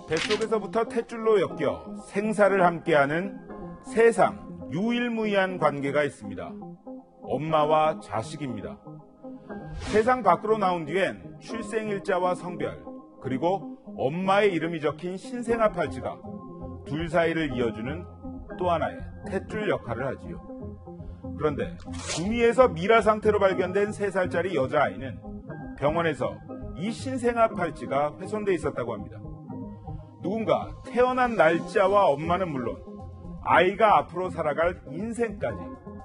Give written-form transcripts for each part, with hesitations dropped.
뱃속에서부터 탯줄로 엮여 생사를 함께하는 세상 유일무이한 관계가 있습니다. 엄마와 자식입니다. 세상 밖으로 나온 뒤엔 출생일자와 성별, 그리고 엄마의 이름이 적힌 신생아 팔찌가 둘 사이를 이어주는 또 하나의 탯줄 역할을 하지요. 그런데 구미에서 미라 상태로 발견된 3살짜리 여자아이는 병원에서 이 신생아 팔찌가 훼손돼 있었다고 합니다. 누군가 태어난 날짜와 엄마는 물론 아이가 앞으로 살아갈 인생까지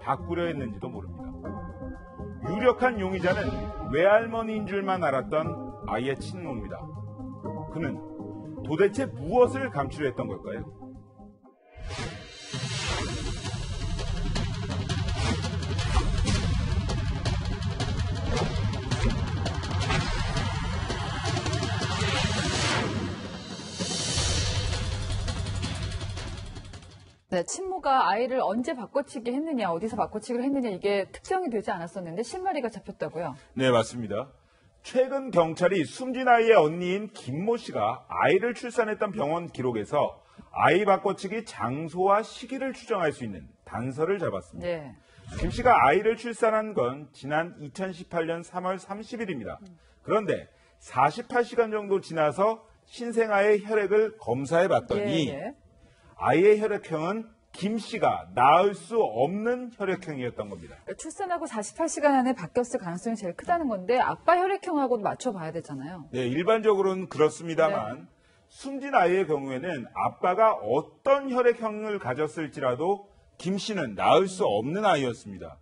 바꾸려 했는지도 모릅니다. 유력한 용의자는 외할머니인 줄만 알았던 아이의 친모입니다. 그는 도대체 무엇을 감추려 했던 걸까요? 네, 친모가 아이를 언제 바꿔치기 했느냐, 어디서 바꿔치기를 했느냐 이게 특정이 되지 않았었는데 실마리가 잡혔다고요? 네, 맞습니다. 최근 경찰이 숨진 아이의 언니인 김모 씨가 아이를 출산했던 병원 기록에서 아이 바꿔치기 장소와 시기를 추정할 수 있는 단서를 잡았습니다. 네. 김 씨가 아이를 출산한 건 지난 2018년 3월 30일입니다. 그런데 48시간 정도 지나서 신생아의 혈액을 검사해 봤더니 아이의 혈액형은 김 씨가 낳을 수 없는 혈액형이었던 겁니다. 출산하고 48시간 안에 바뀌었을 가능성이 제일 크다는 건데 아빠 혈액형하고도 맞춰봐야 되잖아요. 네, 일반적으로는 그렇습니다만 숨진 아이의 경우에는 아빠가 어떤 혈액형을 가졌을지라도 김 씨는 낳을 수 없는 아이였습니다.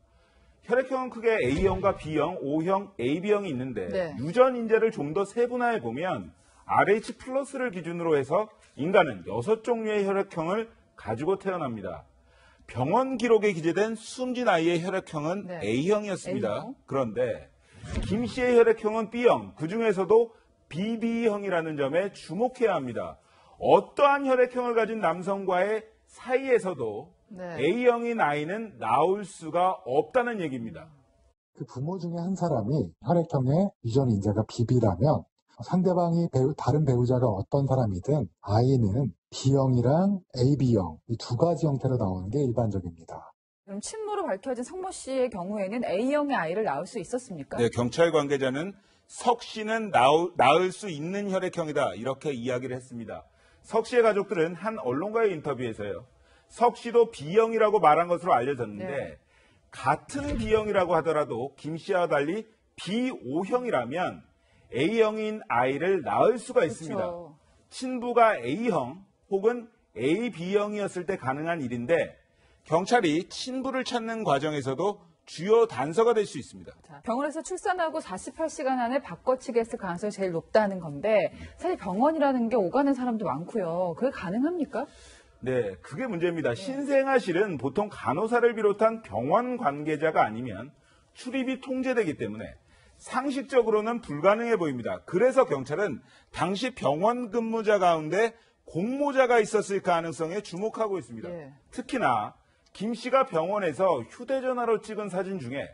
혈액형은 크게 A형과 B형, O형, AB형이 있는데 유전 인자를 좀 더 세분화해 보면 RH 플러스를 기준으로 해서 인간은 6종류의 혈액형을 가지고 태어납니다. 병원 기록에 기재된 숨진 아이의 혈액형은 A형이었습니다. A형? 그런데 김 씨의 혈액형은 B형, 그중에서도 BB형이라는 점에 주목해야 합니다. 어떠한 혈액형을 가진 남성과의 사이에서도 A형인 아이는 나올 수가 없다는 얘기입니다. 그 부모 중에 한 사람이 혈액형의 유전 인자가 BB라면 상대방이 다른 배우자가 어떤 사람이든 아이는 B형이랑 AB형 이 두 가지 형태로 나오는 게 일반적입니다. 그럼 친모로 밝혀진 성모 씨의 경우에는 A형의 아이를 낳을 수 있었습니까? 네, 경찰 관계자는 석 씨는 낳을 수 있는 혈액형이다 이렇게 이야기를 했습니다. 석 씨의 가족들은 한 언론과의 인터뷰에서요. 석 씨도 B형이라고 말한 것으로 알려졌는데 같은 B형이라고 하더라도 김 씨와 달리 B5형이라면 A형인 아이를 낳을 수가 있습니다. 친부가 A형 혹은 AB형이었을 때 가능한 일인데 경찰이 친부를 찾는 과정에서도 주요 단서가 될 수 있습니다. 병원에서 출산하고 48시간 안에 바꿔치기 했을 가능성이 제일 높다는 건데 사실 병원이라는 게 오가는 사람도 많고요. 그게 가능합니까? 네, 그게 문제입니다. 신생아실은 보통 간호사를 비롯한 병원 관계자가 아니면 출입이 통제되기 때문에 상식적으로는 불가능해 보입니다. 그래서 경찰은 당시 병원 근무자 가운데 공모자가 있었을 가능성에 주목하고 있습니다. 특히나 김 씨가 병원에서 휴대전화로 찍은 사진 중에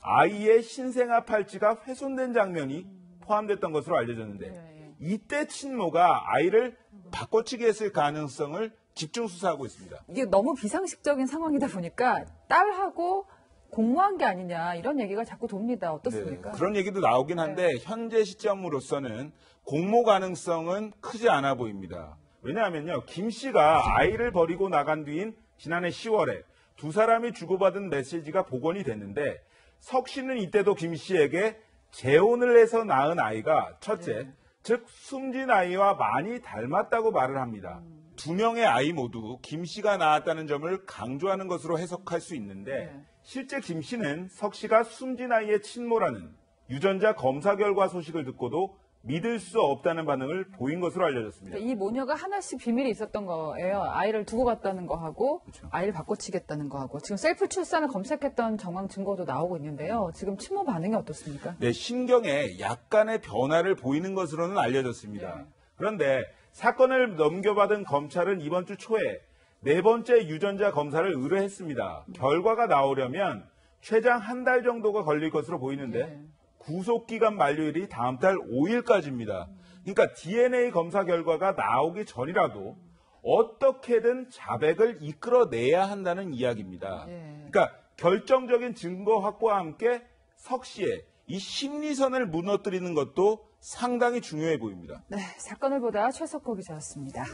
아이의 신생아 팔찌가 훼손된 장면이 포함됐던 것으로 알려졌는데 이때 친모가 아이를 바꿔치기 했을 가능성을 집중 수사하고 있습니다. 이게 너무 비상식적인 상황이다 보니까 딸하고 공모한 게 아니냐 이런 얘기가 자꾸 돕니다. 어떻습니까? 그런 얘기도 나오긴 한데 현재 시점으로서는 공모 가능성은 크지 않아 보입니다. 왜냐하면요. 김 씨가 아이를 버리고 나간 뒤인 지난해 10월에 두 사람이 주고받은 메시지가 복원이 됐는데 석 씨는 이때도 김 씨에게 재혼을 해서 낳은 아이가 첫째, 즉 숨진 아이와 많이 닮았다고 말을 합니다. 두 명의 아이 모두 김 씨가 낳았다는 점을 강조하는 것으로 해석할 수 있는데 실제 김 씨는 석 씨가 숨진 아이의 친모라는 유전자 검사 결과 소식을 듣고도 믿을 수 없다는 반응을 보인 것으로 알려졌습니다. 이 모녀가 하나씩 비밀이 있었던 거예요. 아이를 두고 갔다는 거하고 아이를 바꿔치겠다는 거하고 지금 셀프 출산을 검색했던 정황 증거도 나오고 있는데요. 지금 친모 반응이 어떻습니까? 네, 신경에 약간의 변화를 보이는 것으로는 알려졌습니다. 그런데 사건을 넘겨받은 검찰은 이번 주 초에 4번째 유전자 검사를 의뢰했습니다. 결과가 나오려면 최장 한 달 정도가 걸릴 것으로 보이는데 구속기간 만료일이 다음 달 5일까지입니다. 그러니까 DNA 검사 결과가 나오기 전이라도 어떻게든 자백을 이끌어내야 한다는 이야기입니다. 그러니까 결정적인 증거 확보와 함께 석 씨의 이 심리선을 무너뜨리는 것도 상당히 중요해 보입니다. 네, 사건을 보다 최석호 기자였습니다.